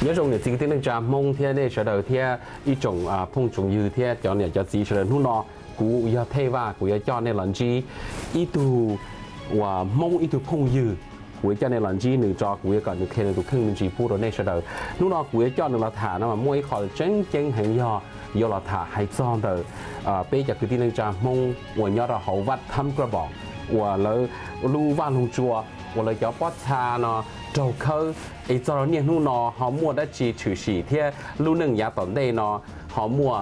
nhớ rằng là chính tiếng Trà Mông thế này sẽ đầu thế ít种phong trùng như thế cho nên cho gì sẽ lúc nó cú giờ thay và cú giờ cho nên là gì ít tu và mông ít tu phong như cú cho nên là gì nữ cho cú còn được khen được khưng chỉ phụ rồi này sẽ đầu lúc nó cú cho nên là thả nó mà mỗi khỏi chân chân hành do là thả hay cho đầu bây giờ cái tiếng Trà Mông và nhớ là hậu vắt thăm qua bỏ và lỡ lưu văn hùng chùa và lỡ cho bát trà nó trâu khơiไอ้จอเนี่ยนู่นนอเขามัวได้ชีถือสีเที่ยลู่หนึ่งยาตอนได้นอเขามัว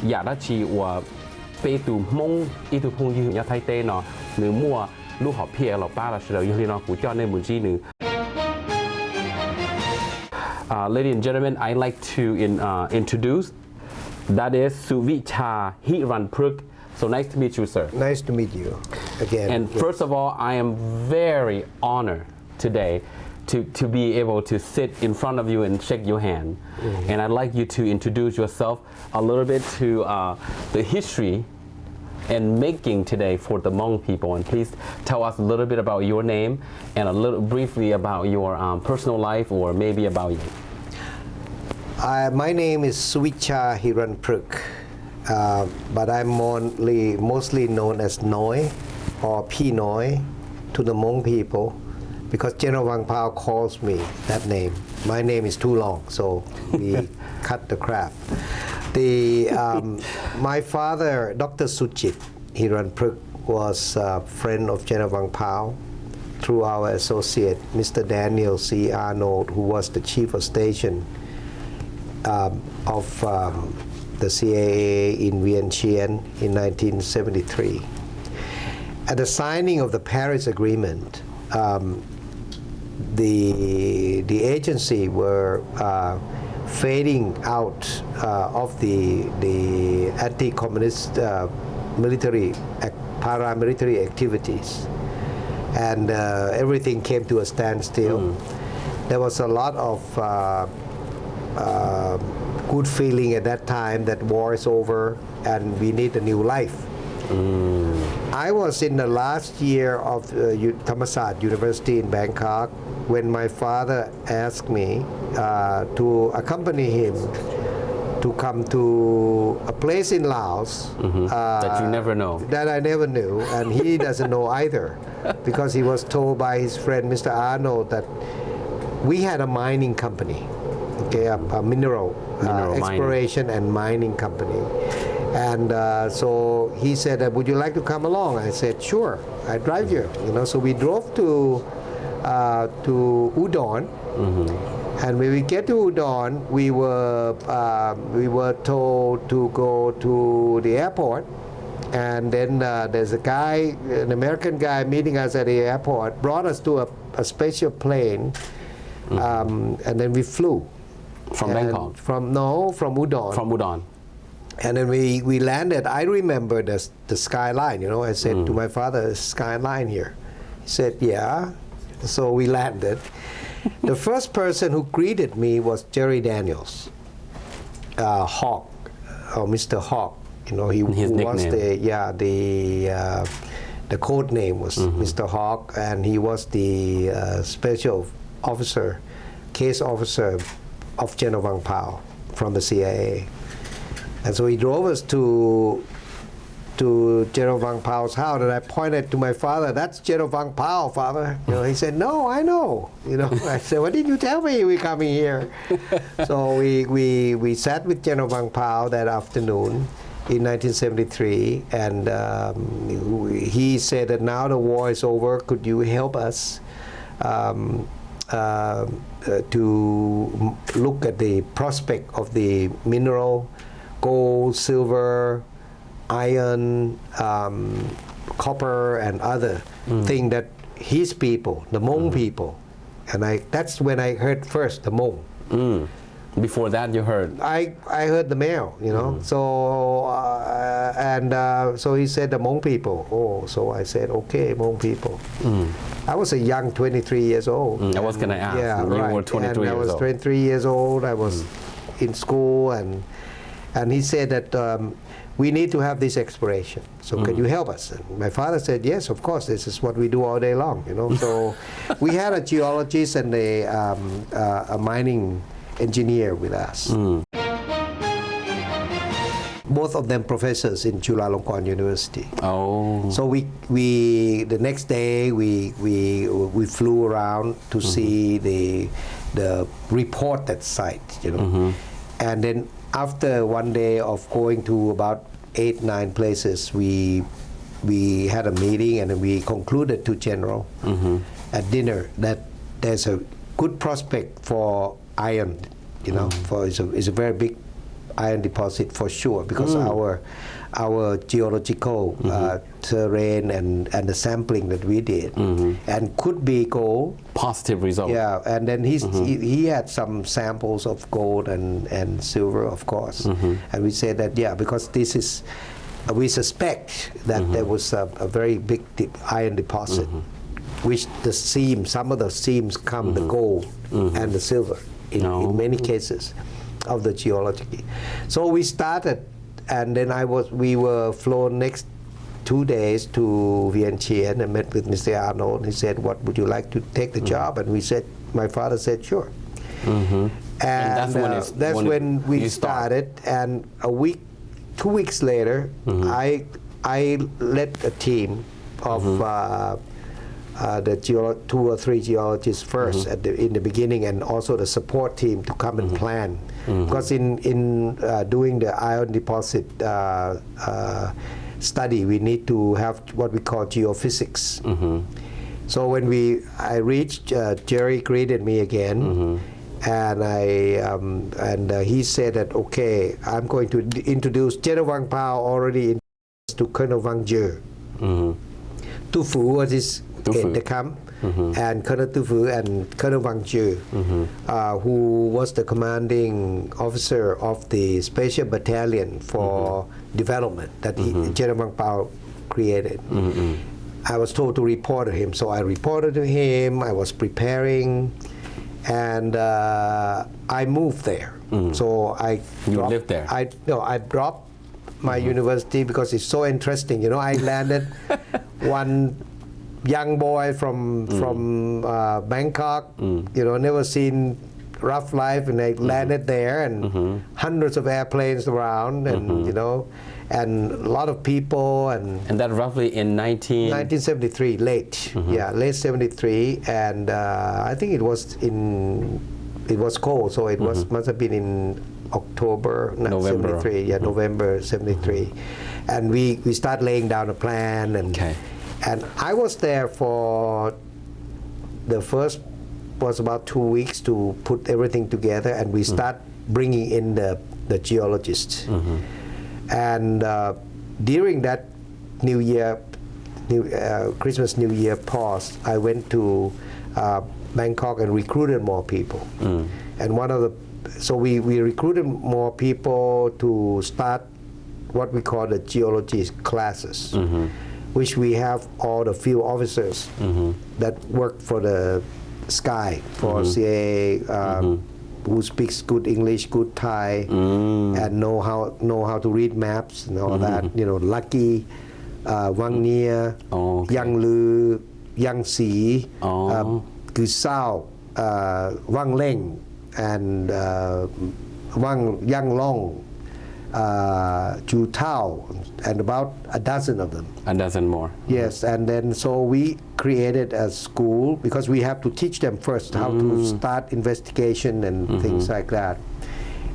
อยากได้ชีว่าไปตูมงอีตูพงยืนยาไทยเต้นอหรือมัวลู่หอบเพียเราป้าเราเฉลยยังเรียนกูจอในบุญจีหนึ่งLadies and gentlemen, I'd like to introduce that is Suvichai Hivanprue. So nice to meet you, sir. Nice to meet you again. And first of all, I am very honored today to be able to sit in front of you and shake your hand. And I'd like you to introduce yourself a little bit to the history and making today for the Hmong people. And please tell us a little bit about your name and a little briefly about your personal life or maybe about you. My name is Suvichai Hivanprue, but I'm mostly known as Noi or P Noi to the Hmong people. Because General Wang Pao calls me that name. My name is too long, so we cut the crap. My father, Dr. Suvichai Hivanprue, was a friend of General Wang Pao through our associate, Mr. Daniel C. Arnold, who was the chief of station of the CAA in Vientiane in 1973. At the signing of the Paris Agreement, the agency were fading out of the anti-communist paramilitary activities, and everything came to a standstill. There was a lot of good feeling at that time that war is over and we need a new life. I was in the last year of Thammasat University in Bangkok when my father asked me to accompany him to come to a place in Laos that you never know. That I never knew, and he doesn't know either, because he was told by his friend Mr. Arnold that we had a mining company, okay, a mineral exploration and mining company. And so he said, would you like to come along? I said, sure, I drive you. So we drove to Udon. And when we get to Udon, we were told to go to the airport. And then there's a guy, an American guy meeting us at the airport, brought us to a special plane. And then we flew. From Bangkok? From Udon. From Udon. And then we landed. I remember the skyline, I said to my father, skyline here. He said, yeah. So we landed. The first person who greeted me was Jerry Daniels, Hawk, or Mr. Hawk. His nickname. The code name was Mr. Hawk, and he was the special officer, case officer of General Wang Pao from the CIA. And so he drove us to General Wang Pao's house, and I pointed to my father, that's General Wang Pao, father. He said, no, I know. I said, why didn't you tell me we're coming here? So we sat with General Wang Pao that afternoon in 1973, and he said that now the war is over, could you help us to look at the prospect of the mineral, gold, silver, iron, copper, and other thing that his people, the Hmong people, and that's when I heard first the Hmong. Before that, you heard? I heard the male, So so he said the Hmong people. Oh, so I said, okay, Hmong people. I was a young 23 years old. I was going to ask. Yeah, you were 23 years old. I was 23 years old. I was in school, and he said that we need to have this exploration. So can you help us? And my father said, yes, of course. This is what we do all day long. So we had a geologist and a mining engineer with us. Both of them professors in Chulalongkorn University. Oh. So we the next day we flew around to see the reported site, you know, and then after one day of going to about 8-9 places, we had a meeting and we concluded to General at dinner that there's a good prospect for iron, you know, for it's a very big iron deposit for sure, because our geological terrain and the sampling that we did and could be gold. Positive result. Yeah, and then he had some samples of gold and silver, of course, and we said that because this is we suspect that there was a very big iron deposit, which some of the seams come the gold and the silver in many cases of the geology. So we started, and then we were flown next 2 days to Vientiane and met with Mr. Arnold. He said, "What would you like to take the job?" And my father said, "Sure." And that's when we started. And 2 weeks later, I led a team of the 2 or 3 geologists first in the beginning, and also the support team to come and plan. Because in doing the iron deposit study, we need to have what we call geophysics. So when I reached, Jerry greeted me again, and he said that, okay, I'm going to introduce General Vang Pao already to Colonel Vang Je. Tu Phu was his aide-de-camp, and Colonel Tu Phu and Colonel Vang Je, who was the commanding officer of the special battalion for development that General Vang Pao created. I was told to report to him, so I reported to him. I was preparing, and I moved there. So You lived there? I dropped my university because it's so interesting. You know, I landed one young boy from Bangkok, you know, never seen rough life, and I landed there, and hundreds of airplanes around, and you know, and a lot of people, and that roughly in 1973, late, late 73, and I think it was cold, so it must have been in November 73, November 73, and we start laying down a plan, and I was there for the first was about 2 weeks to put everything together, and we start bringing in the geologists. And during that Christmas New Year pause, I went to Bangkok and recruited more people. And so we recruited more people to start what we call the geology classes, which we have all the field officers that work for the sky, for CAA, who speaks good English, good Thai, and know how to read maps and all that. You know, Lucky, Wang Nia, Yang Lu, Yang Si, Gu Sao, Wang Leng, and Yang Long, Chu Tao, and about a dozen of them. A dozen more. Yes, and then so we created a school, because we have to teach them first how to start investigation and things like that.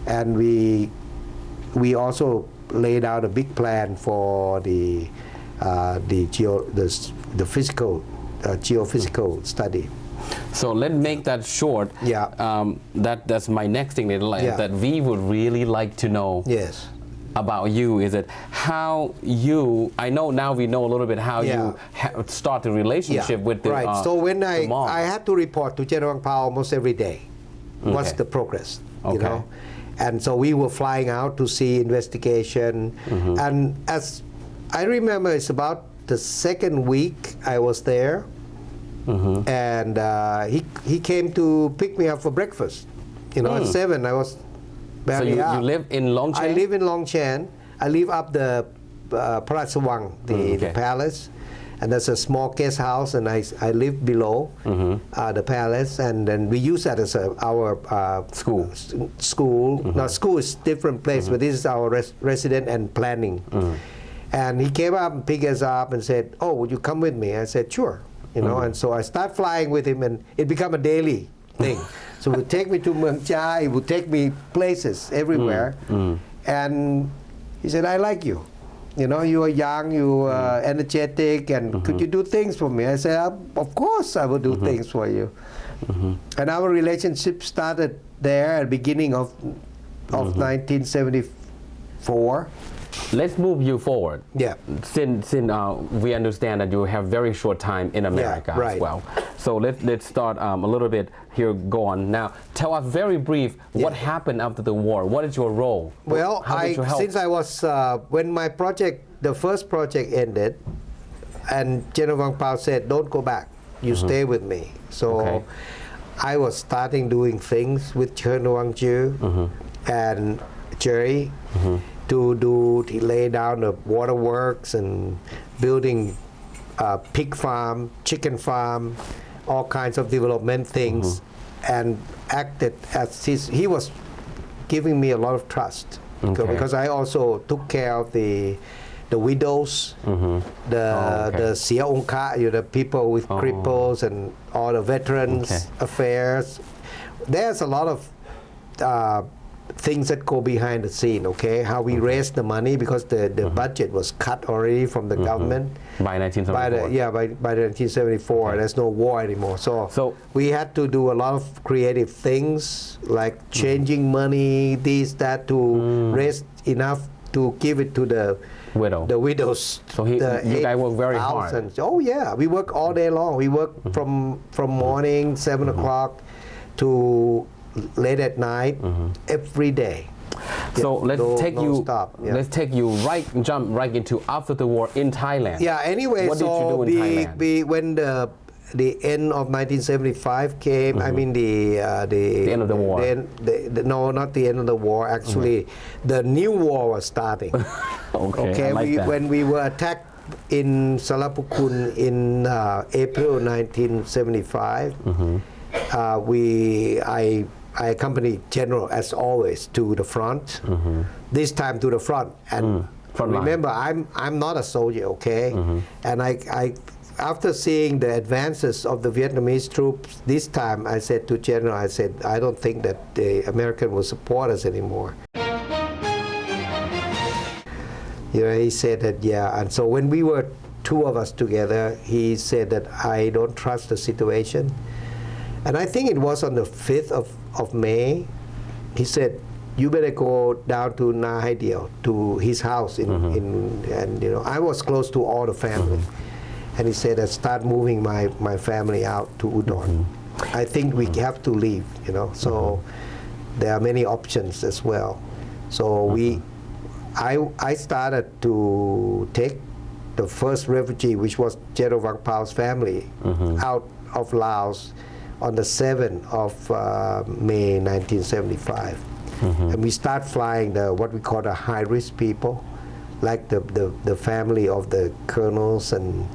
And we also laid out a big plan for the geophysical study. So let's make that short. That's my next thing that we would really like to know. Yes. About you is that how you, I know now we know a little bit how you start the relationship with the right. So when I Hmong. had to report to General Vang Pao almost every day, what's the progress, you know, and so we were flying out to see investigation, and as I remember, it's about the second week I was there, and he came to pick me up for breakfast, you know, at 7 I was. So you live in Long Chan? I live in Long Chan. I live up the Parasawang, the palace, and there's a small guest house, and I lived below the palace, and then we use that as our School. School. Now, school is different place, but this is our resident and planning. And he came up and picked us up and said, "Oh, would you come with me?" I said, "Sure." You know, and so I start flying with him, and it became a daily thing. So he would take me to Muang Cha, he would take me places everywhere, and he said, "I like you. You know, you are young, you are energetic, and could you do things for me?" I said, "Of course I will do things for you." And our relationship started there at the beginning of 1974. Let's move you forward. Yeah. Since we understand that you have very short time in America right. as well. So let's start a little bit here. Go on now. Tell us very brief what happened after the war. What is your role? Well, how did you help? Since I was when my project, the first project ended, and General Vang Pao said, "Don't go back. You stay with me." So I was starting doing things with General Wang Ju and Jerry. To lay down the waterworks and building pig farm, chicken farm, all kinds of development things, and acted as he was giving me a lot of trust because I also took care of the widows, the Sia Ongka, the people with cripples and all the veterans affairs. There's a lot of things that go behind the scene, how we raised the money because the budget was cut already from the government. By 1974. By 1974, there's no war anymore. So we had to do a lot of creative things like changing money, this, that, to raise enough to give it to the widows. So you guys work very hard. Oh yeah, we work all day long. We work from morning 7 o'clock to late at night, every day. So let's take you jump right into after the war in Thailand. Yeah. Anyway, what did you do in Thailand? When the end of 1975 came, I mean the end of the war. No, not the end of the war. Actually, the new war was starting. I like that. When we were attacked in Salapukun in April 1975, I accompanied General, as always, to the front. This time to the front, and remember, I'm not a soldier, And I after seeing the advances of the Vietnamese troops, this time I said to General, I said, I don't think that the American will support us anymore. He said that, and so when we were two of us together, he said that I don't trust the situation. And I think it was on the 5th of May, he said, "You better go down to Na Hai Dio, to his house and I was close to all the family." And he said, "Start moving my family out to Udon. I think we have to leave, So there are many options as well." So I started to take the first refugee, which was General Vang Pao's family, out of Laos on the 7th of May 1975. And we start flying what we call the high-risk people, like the family of the colonels and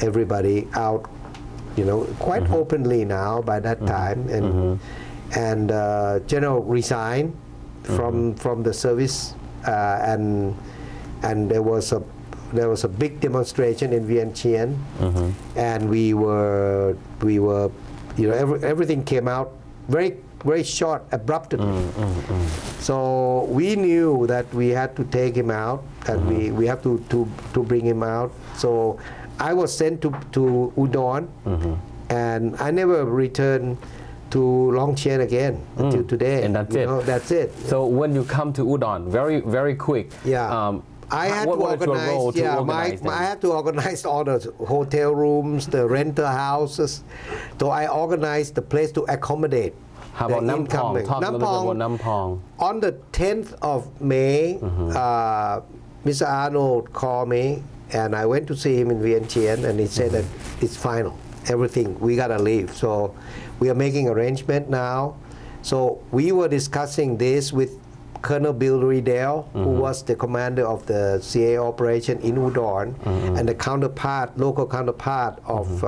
everybody out, quite openly now by that time. And General resigned from the service, and there was a big demonstration in Vientiane, and we were everything came out very short, abruptly. So we knew that we had to take him out, and we have to bring him out. So I was sent to Udon, and I never returned to Long Chien again until today. And that's it. That's it. So when you come to Udon, very very quick. I had what to was your role to organize I had to organize all the hotel rooms, the rental houses. So I organized the place to accommodate. How about Nam Pong? Talk a little bit about Nam Pong. On the 10th of May, Mr. Arnold called me, and I went to see him in Vientiane, and he said that it's final. Everything, we gotta leave. So we are making arrangement now. So we were discussing this with Colonel Bill Riedel, who was the commander of the CIA operation in Udon, and the local counterpart of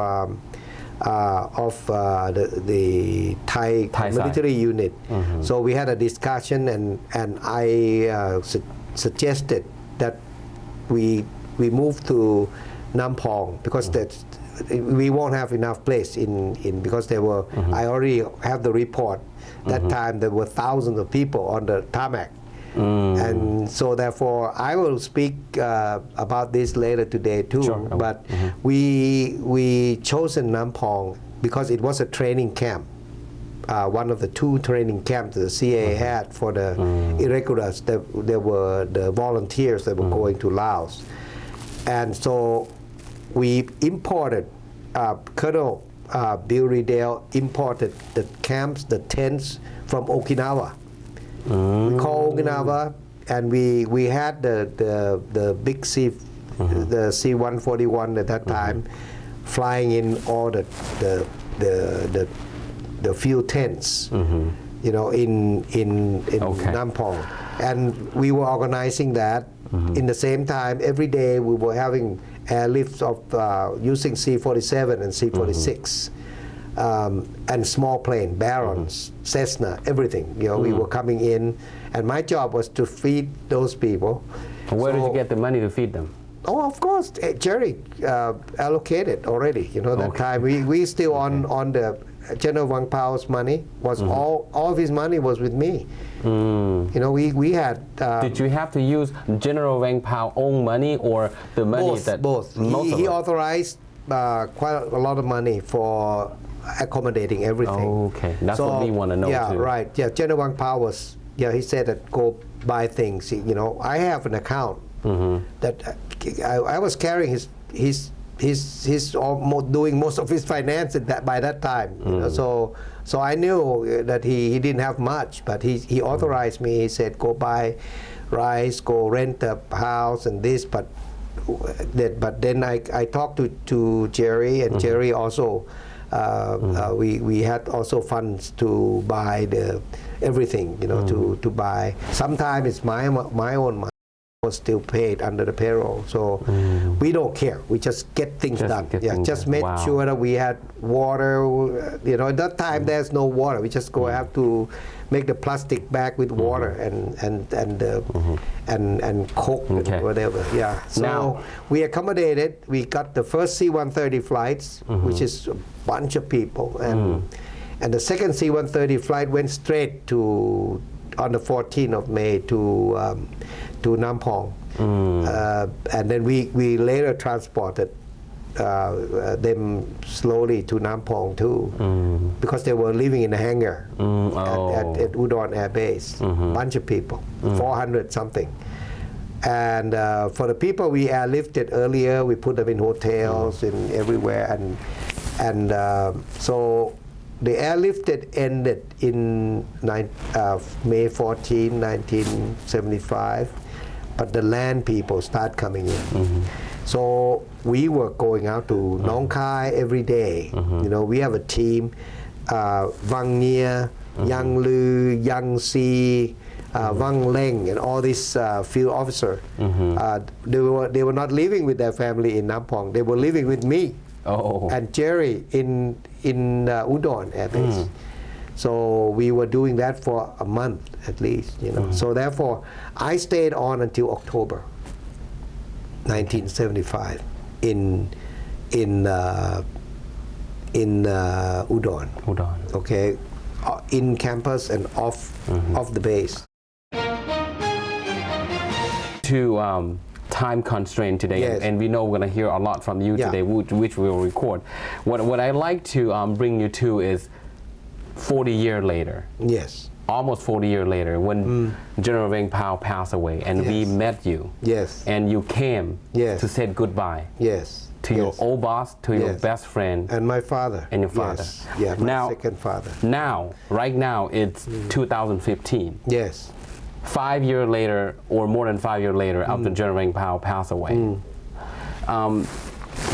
the Thai military unit. So we had a discussion, and I suggested that we move to Nampong because we won't have enough place in because there were I already have the report that time there were thousands of people on the tarmac. And so therefore I will speak about this later today too. Sure. But we chosen Nampong because it was a training camp, one of the 2 training camps the CIA had for the irregulars. There were the volunteers that were going to Laos, and so we imported Colonel Bill Riedel imported the camps, the tents from Okinawa. We call Okinawa, and we had the big the C-141 at that time, flying in all the field tents, you know, in Nampong, and we were organizing that. In the same time, every day we were having airlifts of using C-47 and C-46. And small plane, Barons, Cessna, everything. You know, we were coming in, and my job was to feed those people. Where did you get the money to feed them? Oh, of course, Jerry allocated already. You know, that time we still on the General Wang Pao's money was all of his money was with me. You know, we had. Did you have to use General Wang Pao own money or the money both? He authorized quite a lot of money for accommodating everything. Okay, that's what we want to know too. Right. Yeah, General Wang Pao was. Yeah, he said that go buy things. You know, I have an account that I was carrying his almost doing most of his finance by that time. You know, so I knew that he didn't have much, but he authorized me. He said go buy rice, go rent a house and this, but then I talked to Jerry, and Jerry also. We had also funds to buy everything, you know, to buy. Sometimes it's my own money was still paid under the payroll, so we don't care. We just get things done. Just make sure that we had water. You know, at that time there's no water. We just have to make the plastic bag with water and Coke and whatever. Yeah. So now, we accommodated. We got the first C-130 flights, which is a bunch of people, and the second C-130 flight went straight to on the 14th of May to Nampong, and then we later transported them slowly to Nampong too, because they were living in a hangar at Udon Air Base. Bunch of people, 400 something. And for the people we airlifted earlier, we put them in hotels and everywhere, and so the airlifted ended in May 14, 1975, but the land people start coming in. So we were going out to Nong Khai every day. You know, we have a team, Vang Nia, Yang Lu, Yang Si, Vang Leng, and all these field officers. They were not living with their family in Nampong. They were living with me and Jerry in Udon Air Base. So we were doing that for a month at least, you know. So therefore, I stayed on until October 1975 in Udon. Okay, in campus and off the base. To time constraint today, and we know we're going to hear a lot from you today, which we will record. What I'd like to bring you to is 40 years later. Yes. Almost 40 years later, when General Wang Pao passed away, and we met you. Yes. And you came to say goodbye. Yes. To your old boss, to your best friend. And my father. And your father. Yeah, my second father. Now, right now, it's 2015. Yes. 5 years later, or more than 5 years later, after General Wang Pao passed away,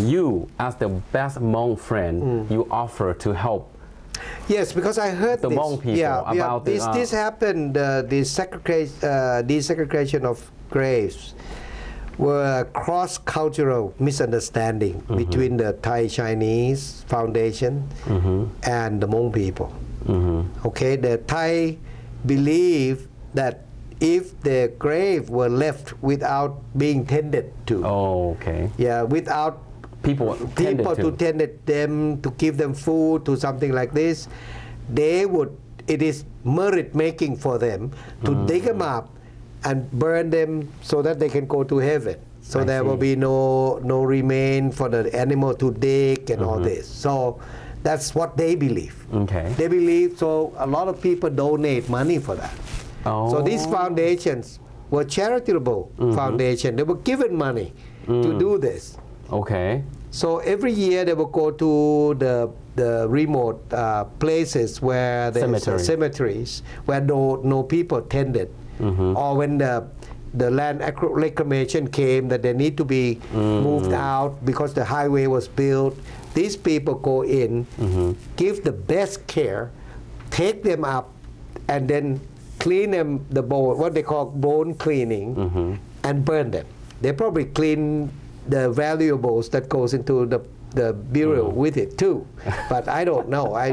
you, as the best Hmong friend, you offer to help Yes, because I heard the this. Hmong people about this happened. The desecration of graves were a cross-cultural misunderstanding between the Thai Chinese Foundation and the Hmong people. Okay, the Thai believe that if the grave were left without being tended to, without people to tend them, to give them food, to something like this, it is merit making for them to dig them up and burn them so that they can go to heaven. So there will be no remain for the animal to dig and all this. So that's what they believe. They believe, so a lot of people donate money for that. So these foundations were charitable foundation. They were given money to do this. So every year they will go to the remote places where there's cemeteries where no people tended, or when the land reclamation came that they need to be moved out because the highway was built. These people go in, give the best care, take them up, and then clean them, the bone, what they call bone cleaning, and burn them. They probably clean the valuables that goes into the burial with it too, but I don't know. I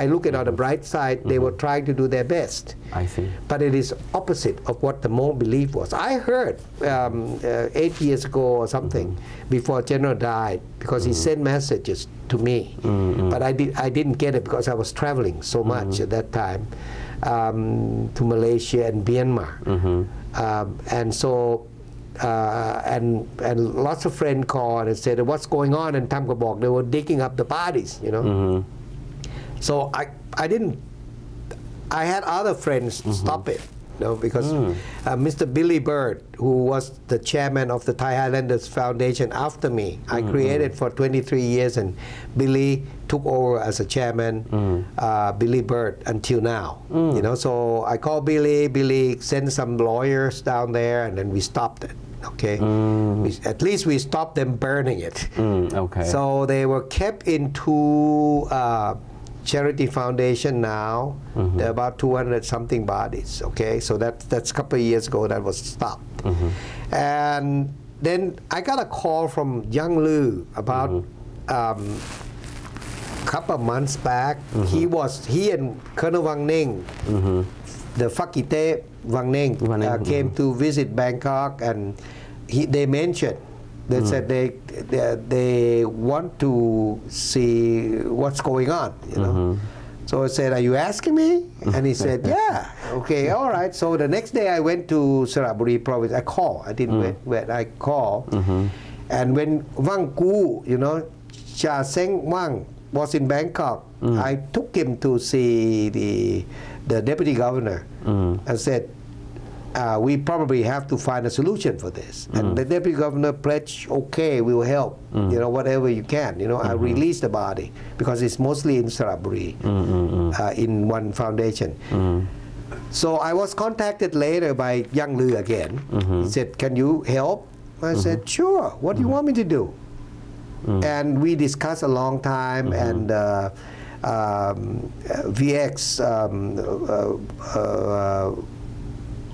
look at it on the bright side. They were trying to do their best. I see. But it is opposite of what the Hmong belief was. I heard 8 years ago or something before General died, because he sent messages to me, but I didn't get it because I was traveling so much at that time to Malaysia and Myanmar, and so. And lots of friends called and said, what's going on in Tam Kabok? They were digging up the bodies, So I had other friends stop it, because Mr. Billy Bird, who was the chairman of the Thai Highlanders Foundation after me, I created for 23 years, and Billy took over as a chairman, Billy Bird, until now. So I called Billy sent some lawyers down there, and then we stopped it. At least we stopped them burning it. So they were kept in two charity foundation now. There are about 200 something bodies. So that's a couple of years ago that was stopped. And then I got a call from Young Lu about couple of months back. He and Colonel Wang Ning, the Fakite Wang Ning, came to visit Bangkok, and they mentioned, they said they want to see what's going on, So I said, are you asking me? And he said, yeah. Okay, all right. So the next day I went to Saraburi province. I called. I didn't wait. I called. And when Wang Gu, Cha Seng Wang, was in Bangkok, I took him to see the deputy governor and said, we probably have to find a solution for this. And the deputy governor pledged, okay, we will help, whatever you can. I released the body because it's mostly in Saraburi, in one foundation. So I was contacted later by Young Lu again. He said, can you help? I said, sure. What do you want me to do? And we discussed a long time, and VX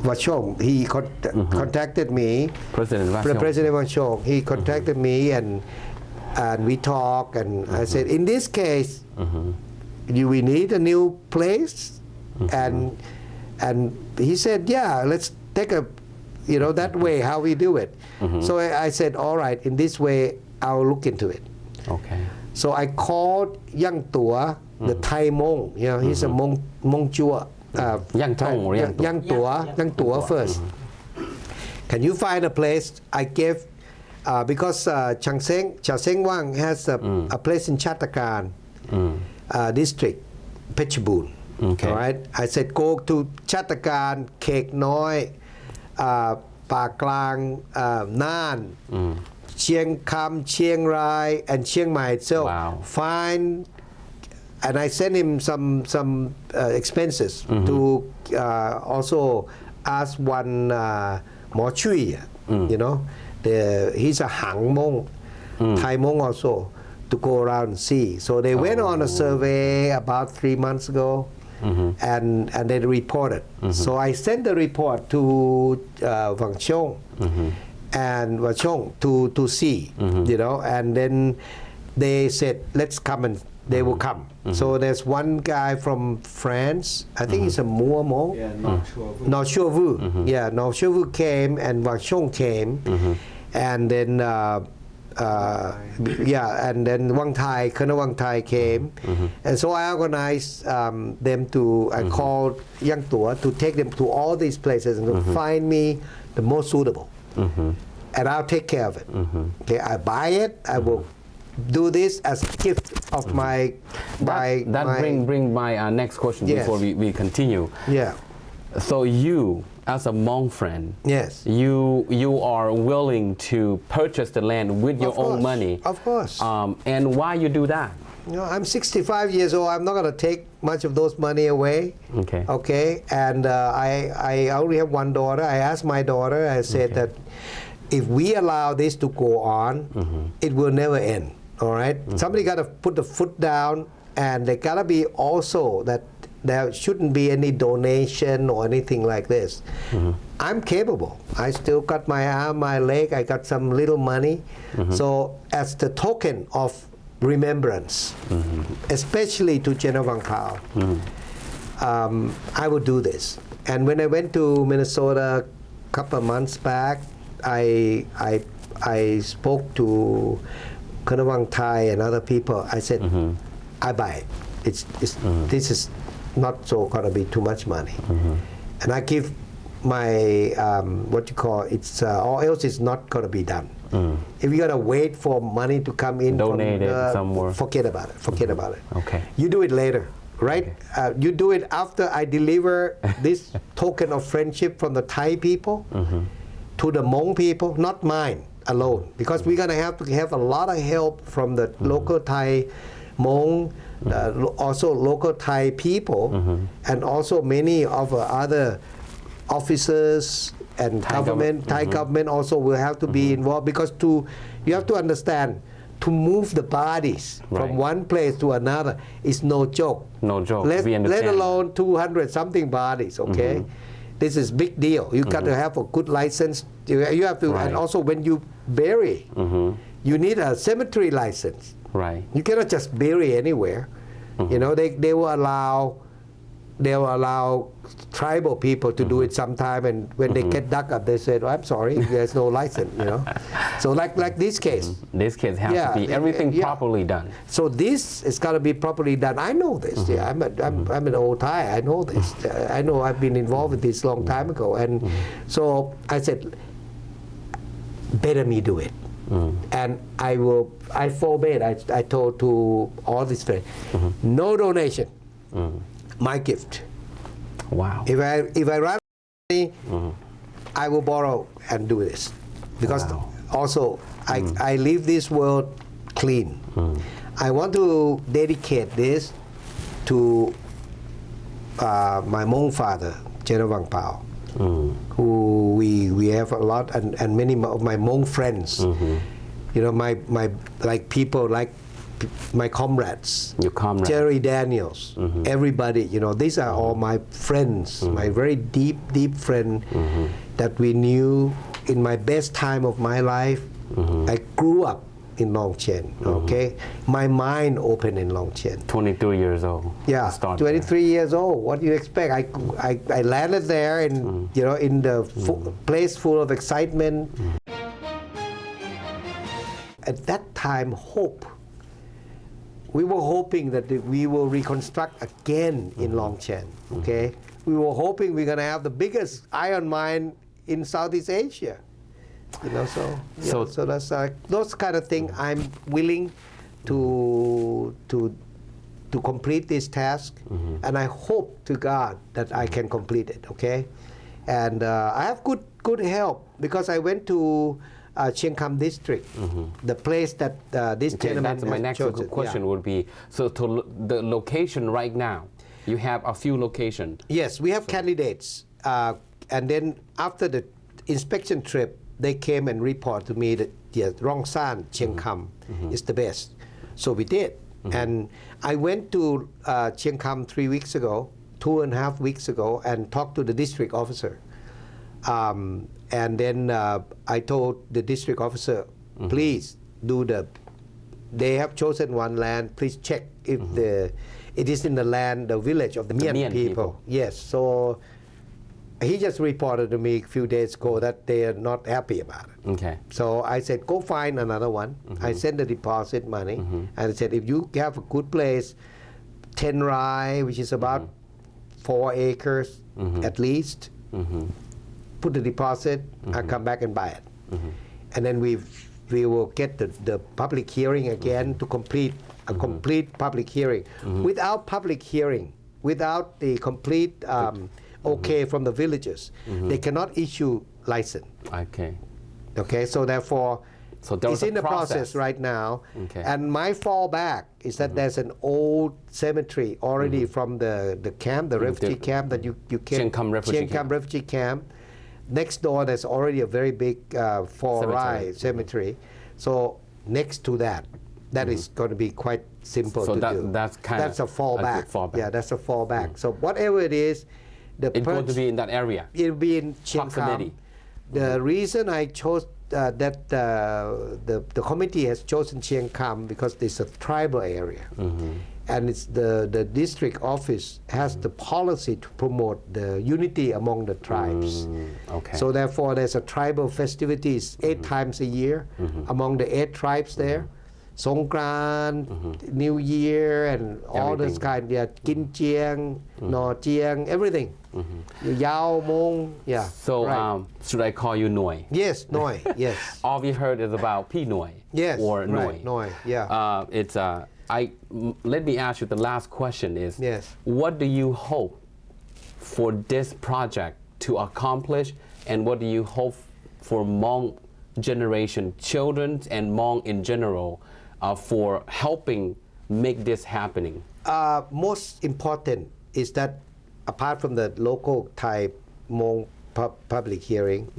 Wachong, he contacted me. President Wachong, he contacted me, and we talked, and I said, in this case, do we need a new place? And he said, yeah, let's take that way how we do it. So I said, all right, in this way, I'll look into it. So I called Yang Tua, the Thai Hmong. He's a Hmong Chua. Yang Tua first. Can you find a place? I gave because Cha Seng Wang has a place in Chatakan district, Phetchabun. All right. I said go to Chatakan, Kek Noi, Pa Klang, Nan, Chiang Kam, Chiang Rai, and Chiang Mai. So find. And I sent him some expenses to also ask one Mo Chui, he's a Hmong, Thai Hmong also, to go around and see. So they went on a survey about 3 months ago, and they reported. So I sent the report to Wang Chong and Wang Chong to see, you know, and then they said, let's come, and they will come. So there's one guy from France, I think he's a Hmong. Yeah, not sure. Not sure Vu. Yeah, Not sure Vu came, and Wang Chong came, and then and then Wang Tai, Colonel Wang Tai came, and so I organized them to. I called Yang Tua to take them to all these places and to find me the most suitable, and I'll take care of it. Okay, I buy it. I will do this as a gift of my. Bring my next question before we continue. Yeah. So you, as a Hmong friend, Yes. you are willing to purchase the land with your own money. Of course. And why you do that? You know, I'm 65 years old. I'm not going to take much of those money away. Okay. Okay. And I only have one daughter. I asked my daughter. I said that if we allow this to go on, it will never end. All right. Somebody got to put the foot down, and there got to be also that there shouldn't be any donation or anything like this. I'm capable. I still got my arm, my leg. I got some little money. So as the token of remembrance, especially to General Wang Pao, I would do this. And when I went to Minnesota a couple of months back, I spoke to Colonel Wang Tai and other people. I said, I buy it. This is not so going to be too much money. And I give my, what you call, or else it's not going to be done. If you got to wait for money to come in, donate it somewhere, forget about it. Forget about it. Okay. You do it later, right? Okay. You do it after I deliver this token of friendship from the Thai people to the Hmong people, not mine alone, because we're going to have a lot of help from the local Thai Hmong, also local Thai people, and also many of other officers and Thai government also will have to be involved, because you have to understand, to move the bodies from one place to another is no joke. No joke. Let alone 200 something bodies. Okay, this is big deal. You got to have a good license. You have to, and also when you bury, you need a cemetery license. Right. You cannot just bury anywhere. You know, they will allow tribal people to do it sometime, and when they get dug up, they said, oh, "I'm sorry, there's no license." You know, so like this case. This case has to be everything properly done. So this is got to be properly done. I know this. Yeah, I'm an old Thai. I know this. I know I've been involved with this long time ago, and so I said, better me do it. And I forbade. I told to all these friends, no donation. My gift. Wow. If I run money, I will borrow and do this, because also I leave this world clean. I want to dedicate this to my Hmong father, General Wang Pao, who we have a lot, and many of my Hmong friends. You know, my like people like my comrades, your comrades, Jerry Daniels, everybody. You know, these are all my friends, my very deep friend that we knew in my best time of my life. I grew up in Long Chen. Okay, my mind opened in Long Chen. 22 years old. Yeah, 23 years old. What do you expect? I landed there, and you know, in the place full of excitement. At that time, hope. We were hoping that we will reconstruct again in Long Chen. Okay, we were hoping we're going to have the biggest iron mine in Southeast Asia. You know, so that's those kind of things. I'm willing to complete this task, and I hope to God that I can complete it. Okay, and I have good help, because I went to Chiang Kham district, the place that this gentleman that's my next question would be, so to the location right now, you have a few locations. Yes, we have candidates, and then after the inspection trip, they came and reported to me that Rong San, Chiang Kham is the best. So we did. And I went to Chiang Kham 3 weeks ago, 2.5 weeks ago, and talked to the district officer. And then I told the district officer, please do they have chosen one land, please check if it is in the land, the village of the Mien people. Yes, so he just reported to me a few days ago that they are not happy about it. Okay. So I said, go find another one. I sent the deposit money. And I said, if you have a good place, 10 rai, which is about 4 acres at least, put the deposit, I'll come back and buy it. And then we will get the public hearing again to complete a complete public hearing. Without public hearing, without the complete okay from the villagers, they cannot issue license. Okay, so therefore, it's in the process right now. And my fallback is that there's an old cemetery already from the camp, the refugee camp that you can, Chiang Kham refugee camp. Next door, there's already a very big 4-rai cemetery. So next to that is going to be quite simple to do. That's a fallback. Yeah, that's a fallback. So whatever it is, it's going to be in that area. It'll be in Chiang Kham. The reason I chose that the committee has chosen Chiang Kham because it's a tribal area. And it's the district office has the policy to promote the unity among the tribes. So therefore, there's a tribal festivities 8 times a year among the 8 tribes there. Songkran, New Year, and all this kind. Yeah, Kin Chiang, No Chiang, everything. Yao Hmong, yeah. So should I call you Noi? Yes, Noi. Yes. All we heard is about Pi Noi. Yes. Or Noi. Right, Noi. Yeah. Let me ask you. The last question is. Yes. What do you hope for this project to accomplish, and what do you hope for Hmong generation, children and Hmong in general, for helping make this happening? Most important is that apart from the local type Hmong public hearing,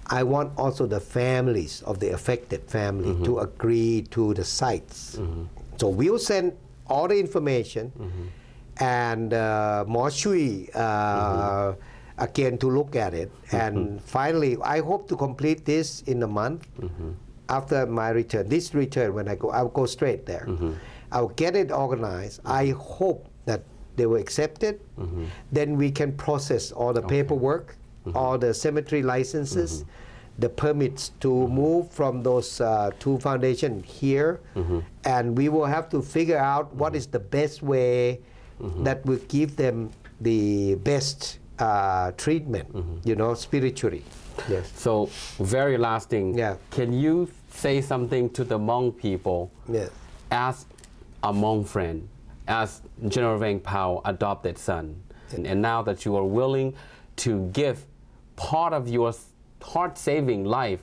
I want also the families of the affected family to agree to the sites. So we'll send all the information and Mo Shui again to look at it. And finally, I hope to complete this in a month. After my return, this return, when I'll go straight there. I'll get it organized. I hope that they will accept it. Then we can process all the paperwork, all the cemetery licenses, the permits to move from those 2 foundations here. And we will have to figure out what is the best way that will give them the best treatment, spiritually. Yes. So, very last thing. Yeah. Can you say something to the Hmong people as a Hmong friend, as General Vang Pao adopted son, and now that you are willing to give part of your heart-saving life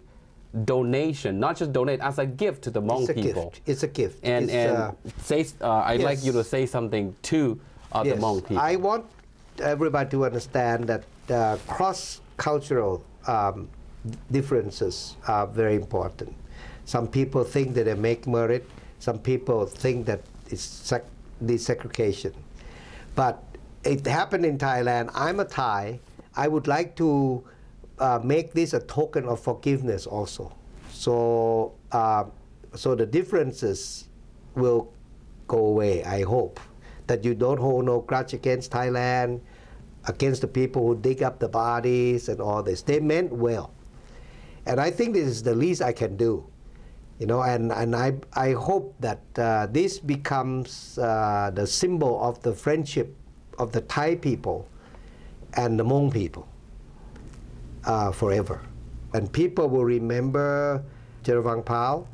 donation, not just donate, as a gift to the Hmong people. It's a gift. And I'd like you to say something to the Hmong people. I want everybody to understand that cross-cultural differences are very important. Some people think that they make merit. Some people think that it's desecration. But it happened in Thailand. I'm a Thai. I would like to make this a token of forgiveness also. So, so the differences will go away, I hope. That you don't hold no grudge against Thailand, against the people who dig up the bodies and all this. They meant well. And I think this is the least I can do. And I hope that this becomes the symbol of the friendship of the Thai people and the Hmong people forever. And people will remember General Vang Pao.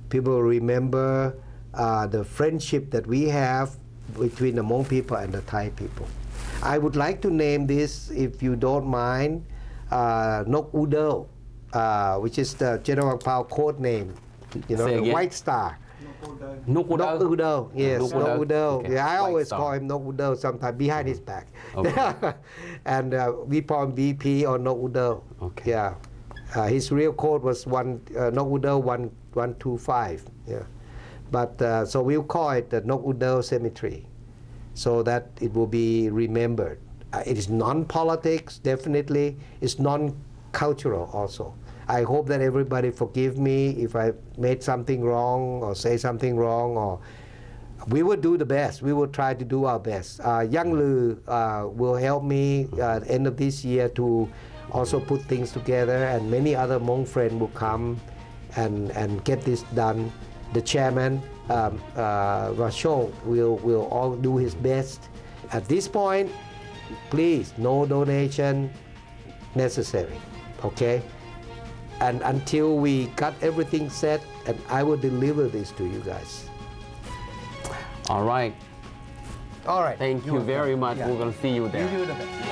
People will remember the friendship that we have between the Hmong people and the Thai people. I would like to name this, if you don't mind, Nok Udel, which is the General Vang Pao code name. The White Star. Nok Udel. Yes, Nok Udel. Okay. Yeah, I always Star. call him Nok Udel sometimes behind his back. And we call him BP or Nok Udel. Okay. Yeah. His real code was Nok Udel 125. Yeah. But so we'll call it the Nok Udel Cemetery, so that it will be remembered. It is non-politics, definitely. It's non-cultural also. I hope that everybody forgive me if I made something wrong or say something wrong, or we will do the best. We will try to do our best. Young Lu will help me at the end of this year to also put things together, and many other Hmong friends will come and get this done. The chairman, Vachon, will all do his best. At this point, please, no donation necessary, okay? And until we got everything set, and I will deliver this to you guys. All right. All right. Thank you very much. Yeah. We're going to see you there. You do the best.